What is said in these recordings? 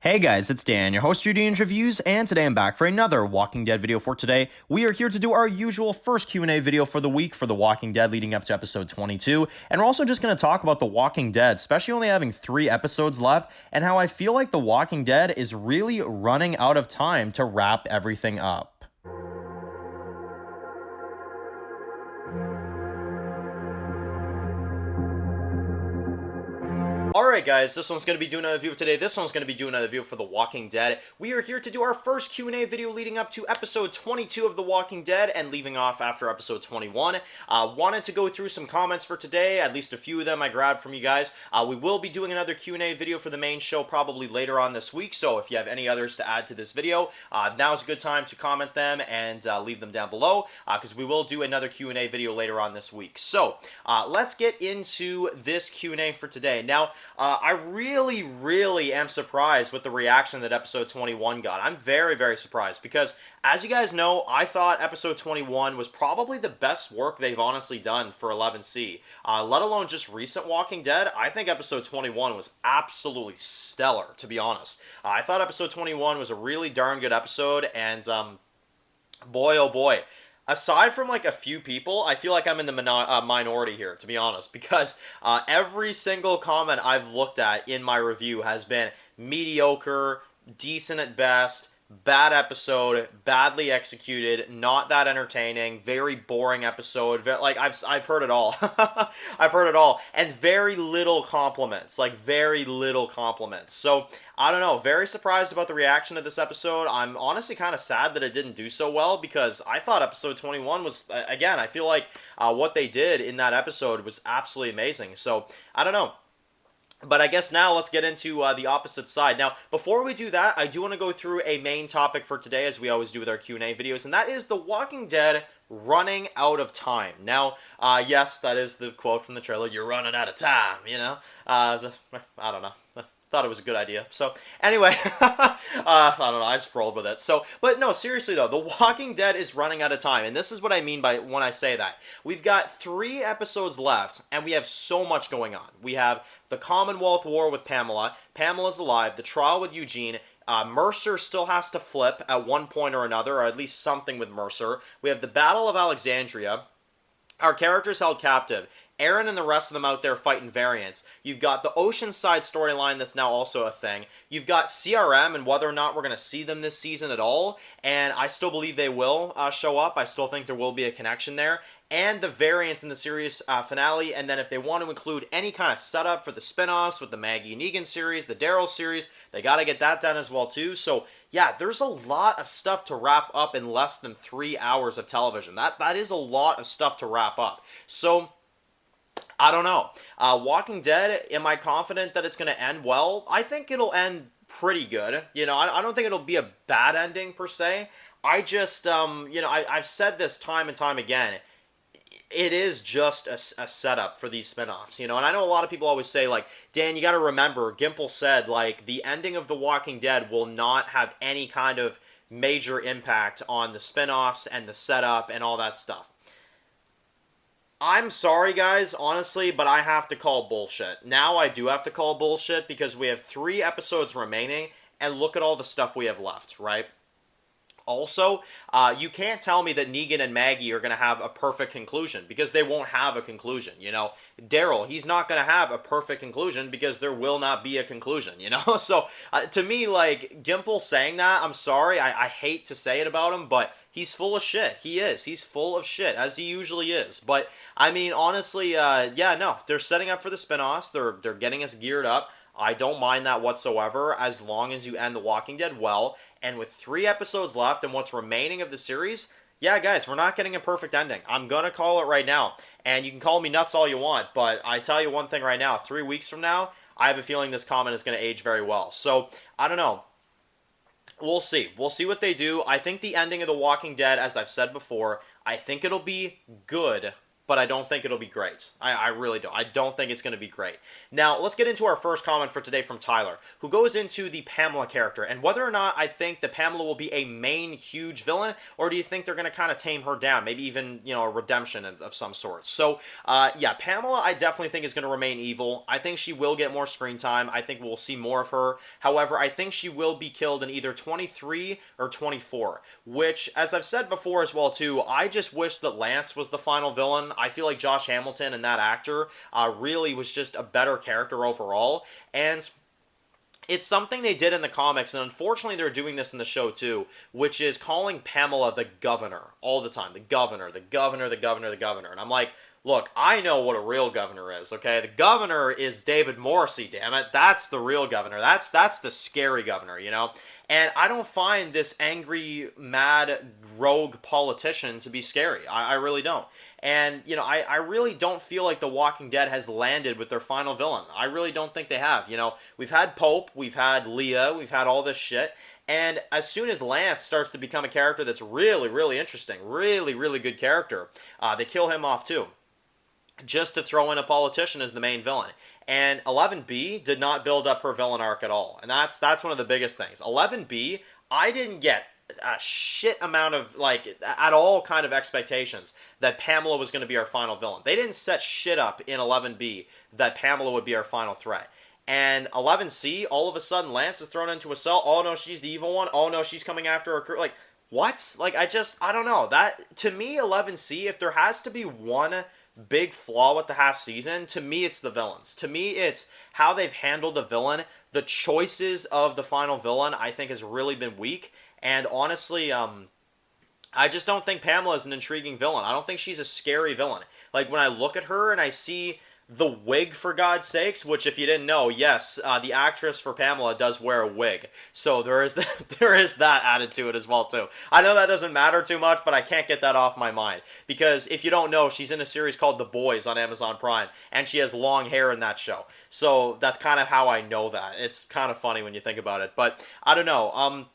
Hey guys, it's Dan, your host of Judean's Reviews, and today I'm back for another Walking Dead video for today. We are here to do our usual first Q&A video for the week for The Walking Dead leading up to episode 22, and we're also just going to talk about The Walking Dead, especially only having 3 episodes left, and how I feel like The Walking Dead is really running out of time to wrap everything up. Alright guys, this one's going to be doing a review of today. This one's going to be doing a review for The Walking Dead. We are here to do our first Q&A video leading up to episode 22 of The Walking Dead and leaving off after episode 21. Wanted to go through some comments for today, at least a few of them I grabbed from you guys. We will be doing another Q&A video for the main show probably later on this week, so if you have any others to add to this video, now's a good time to comment them and leave them down below, because we will do another Q&A video later on this week. So, let's get into this Q&A for today. Now, I really am surprised with the reaction that episode 21 got. I'm very surprised because, as you guys know, I thought episode 21 was probably the best work they've honestly done for 11C. Let alone just recent Walking Dead. I think episode 21 was absolutely stellar, to be honest. I thought episode 21 was a really darn good episode, and boy oh boy. Aside from like a few people, I feel like I'm in the minority here, to be honest, because every single comment I've looked at in my review has been mediocre, decent at best, bad episode, badly executed, not that entertaining, very boring episode. Like I've heard it all. I've heard it all, and very little compliments. Like very little compliments. So I don't know. Very surprised about the reaction to this episode. I'm honestly kind of sad that it didn't do so well because I thought episode 21 was, again, I feel like what they did in that episode was absolutely amazing. So I don't know. But I guess now let's get into the opposite side. Now, before we do that, I do want to go through a main topic for today, as we always do with our Q&A videos, and that is The Walking Dead running out of time. Now, yes, that is the quote from the trailer, "You're running out of time," you know? I don't know. Thought it was a good idea. So, anyway, I don't know, I just rolled with it. So, but no, seriously though, The Walking Dead is running out of time, and this is what I mean by when I say that. We've got 3 episodes left, and we have so much going on. We have the Commonwealth War with Pamela, Pamela's alive, the trial with Eugene, Mercer still has to flip at one point or another, or at least something with Mercer. We have the Battle of Alexandria, our characters held captive, Aaron and the rest of them out there fighting variants. You've got the Oceanside storyline that's now also a thing. You've got CRM and whether or not we're going to see them this season at all. And I still believe they will show up. I still think there will be a connection there. And the variants in the series finale. And then if they want to include any kind of setup for the spinoffs with the Maggie and Negan series, the Daryl series, they got to get that done as well too. So yeah, there's a lot of stuff to wrap up in less than 3 hours of television. That is a lot of stuff to wrap up. So I don't know. Walking Dead, am I confident that it's going to end well? I think it'll end pretty good. You know, I don't think it'll be a bad ending per se. I just, you know, I've said this time and time again. It is just a setup for these spinoffs, you know, and I know a lot of people always say, like, Dan, you got to remember, Gimple said, like, the ending of The Walking Dead will not have any kind of major impact on the spinoffs and the setup and all that stuff. I'm sorry, guys, honestly, but I have to call bullshit. Now I do have to call bullshit because we have 3 episodes remaining, and look at all the stuff we have left, right? Also, you can't tell me that Negan and Maggie are going to have a perfect conclusion, because they won't have a conclusion, you know? Daryl, he's not going to have a perfect conclusion because there will not be a conclusion, you know? So, to me, like, Gimple saying that, I'm sorry, I hate to say it about him, but he's full of shit. He is. He's full of shit, as he usually is. But, I mean, honestly, yeah, no, they're setting up for the spinoffs. They're getting us geared up. I don't mind that whatsoever, as long as you end The Walking Dead well. And with 3 episodes left and what's remaining of the series, yeah, guys, we're not getting a perfect ending. I'm going to call it right now. And you can call me nuts all you want, but I tell you one thing right now, 3 weeks from now, I have a feeling this comment is going to age very well. So, I don't know. We'll see. We'll see what they do. I think the ending of The Walking Dead, as I've said before, I think it'll be good, but I don't think it'll be great. I really don't. I don't think it's going to be great. Now, let's get into our first comment for today from Tyler, who goes into the Pamela character, and whether or not I think that Pamela will be a main huge villain, or do you think they're going to kind of tame her down, maybe even, a redemption of some sort. So, yeah, Pamela, I definitely think is going to remain evil. I think she will get more screen time. I think we'll see more of her. However, I think she will be killed in either 23 or 24, which, as I've said before as well, too, I just wish that Lance was the final villain. I feel like Josh Hamilton and that actor really was just a better character overall, and it's something they did in the comics, and unfortunately they're doing this in the show too, which is calling Pamela the governor all the time. The governor, the governor, the governor, the governor. And I'm like, look, I know what a real governor is, okay? The governor is David Morrissey, damn it. That's the real governor. That's the scary governor, And I don't find this angry, mad, rogue politician to be scary. I really don't. And, I really don't feel like The Walking Dead has landed with their final villain. I really don't think they have. We've had Pope, we've had Leah, we've had all this shit. And as soon as Lance starts to become a character that's really, really interesting, really, really good character, they kill him off too, just to throw in a politician as the main villain. And 11B did not build up her villain arc at all. And that's one of the biggest things. 11B, I didn't get a shit amount of, at all kind of expectations that Pamela was going to be our final villain. They didn't set shit up in 11B that Pamela would be our final threat. And 11C, all of a sudden, Lance is thrown into a cell. Oh, no, she's the evil one. Oh, no, she's coming after her crew. What? I don't know. That, to me, 11C, if there has to be one big flaw with the half season, to me it's the villains. To me it's how they've handled the villain. The choices of the final villain I think has really been weak, and honestly I just don't think Pamela is an intriguing villain. I don't think she's a scary villain. When I look at her and I see the wig, for God's sakes, which, if you didn't know, yes, the actress for Pamela does wear a wig. So there is that added to it as well, too. I know that doesn't matter too much, but I can't get that off my mind. Because if you don't know, she's in a series called The Boys on Amazon Prime, and she has long hair in that show. So that's kind of how I know that. It's kind of funny when you think about it. But I don't know.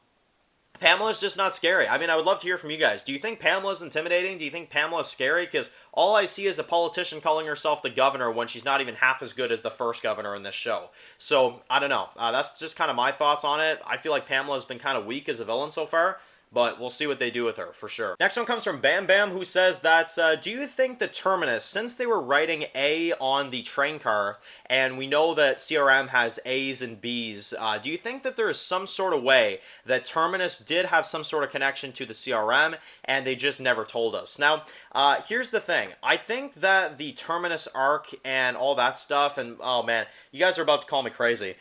Pamela's just not scary. I mean, I would love to hear from you guys. Do you think Pamela's intimidating? Do you think Pamela's scary? Because all I see is a politician calling herself the governor when she's not even half as good as the first governor in this show. So, I don't know. That's just kind of my thoughts on it. I feel like Pamela's been kind of weak as a villain so far, but we'll see what they do with her, for sure. Next one comes from Bam Bam, who says that, do you think the Terminus, since they were writing A on the train car, and we know that CRM has A's and B's, do you think that there is some sort of way that Terminus did have some sort of connection to the CRM, and they just never told us? Now, here's the thing. I think that the Terminus arc and all that stuff, and, oh man, you guys are about to call me crazy.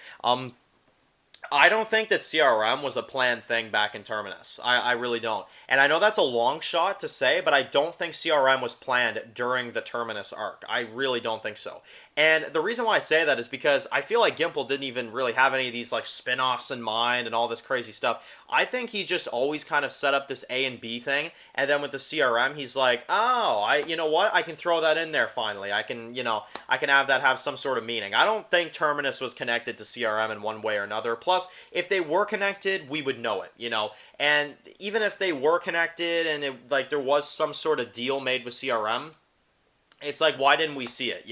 I don't think that CRM was a planned thing back in Terminus. I really don't. And I know that's a long shot to say, but I don't think CRM was planned during the Terminus arc. I really don't think so. And the reason why I say that is because I feel like Gimple didn't even really have any of these spin-offs in mind and all this crazy stuff. I think he just always kind of set up this A and B thing, and then with the CRM, he's like, oh, you know what? I can throw that in there finally. I can have that have some sort of meaning. I don't think Terminus was connected to CRM in one way or another. Plus, if they were connected, we would know it, And even if they were connected and there was some sort of deal made with CRM, it's why didn't we see it,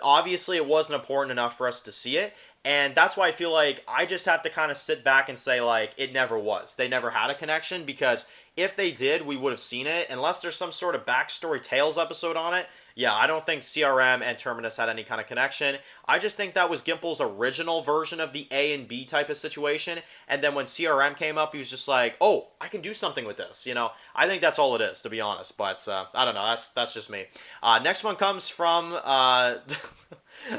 Obviously, it wasn't important enough for us to see it, and that's why I feel like I just have to kind of sit back and say, it never was. They never had a connection, because if they did, we would have seen it, unless there's some sort of backstory Tales episode on it. Yeah, I don't think CRM and Terminus had any kind of connection. I just think that was Gimple's original version of the A and B type of situation, and then when CRM came up, he was just like, oh, I can do something with this, I think that's all it is, to be honest, but I don't know, that's just me. Next one comes from,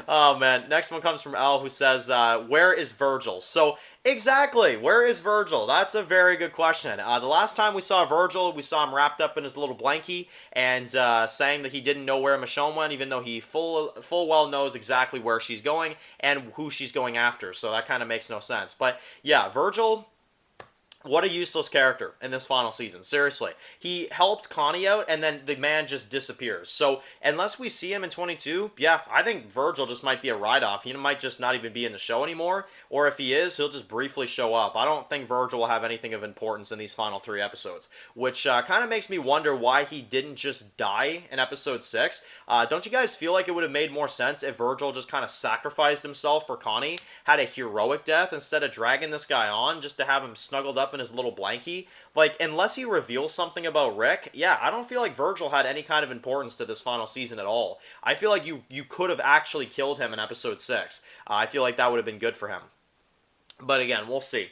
oh man, next one comes from L, who says, where is Virgil? So, exactly, where is Virgil? That's a very good question. The last time we saw Virgil, we saw him wrapped up in his little blankie and saying that he didn't know where Michonne went, even though he full well knows exactly where she's going and who she's going after. So that kind of makes no sense. But yeah, Virgil, What a useless character in this final season. Seriously. He helps Connie out, and then the man just disappears. So, unless we see him in 22, yeah, I think Virgil just might be a write-off. He might just not even be in the show anymore, or if he is, he'll just briefly show up. I don't think Virgil will have anything of importance in these final 3 episodes, which kind of makes me wonder why he didn't just die in episode 6. Don't you guys feel like it would have made more sense if Virgil just kind of sacrificed himself for Connie, had a heroic death, instead of dragging this guy on just to have him snuggled up in his little blankie? Like, unless he reveals something about Rick, yeah, I don't feel like Virgil had any kind of importance to this final season at all. I feel like you could have actually killed him in episode 6. I feel like that would have been good for him. But again, we'll see.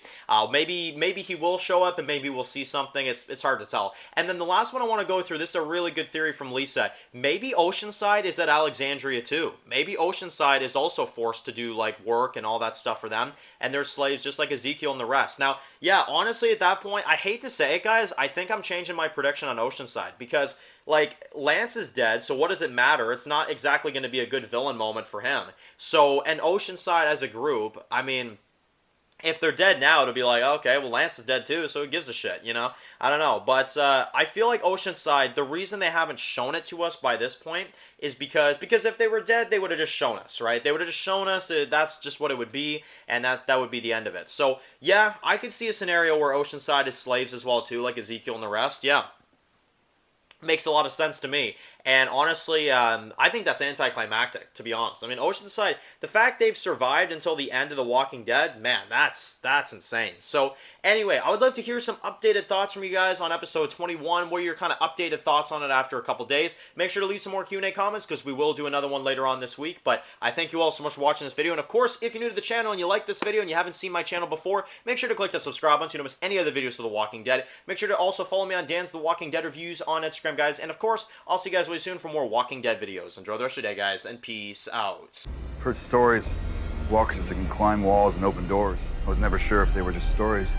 Maybe he will show up, and maybe we'll see something. It's hard to tell. And then the last one I want to go through, this is a really good theory from Lisa. Maybe Oceanside is at Alexandria too. Maybe Oceanside is also forced to do like work and all that stuff for them, and they're slaves just like Ezekiel and the rest. Now, yeah, honestly, at that point, I hate to say it, guys, I think I'm changing my prediction on Oceanside, because like, Lance is dead, so what does it matter? It's not exactly going to be a good villain moment for him. So, and Oceanside as a group, I mean, if they're dead now, it'll be like, okay, well, Lance is dead too, so who gives a shit, you know? I don't know, but I feel like Oceanside, the reason they haven't shown it to us by this point is because if they were dead, they would have just shown us, right? They would have just shown us, that's just what it would be, and that would be the end of it. So, yeah, I could see a scenario where Oceanside is slaves as well too, like Ezekiel and the rest, yeah. Makes a lot of sense to me. And honestly, I think that's anticlimactic, to be honest. I mean, Oceanside, the fact they've survived until the end of The Walking Dead, man, that's insane. So, anyway, I would love to hear some updated thoughts from you guys on episode 21. What are your kind of updated thoughts on it after a couple days? Make sure to leave some more Q&A comments, because we will do another one later on this week. But I thank you all so much for watching this video. And of course, if you're new to the channel and you like this video and you haven't seen my channel before, make sure to click the subscribe button so you don't miss any other videos for The Walking Dead. Make sure to also follow me on Dan's The Walking Dead reviews on Instagram, guys. And of course, I'll see you guys really soon for more Walking Dead videos. Enjoy the rest of your day, guys, and peace out. I've heard stories. Walkers that can climb walls and open doors. I was never sure if they were just stories.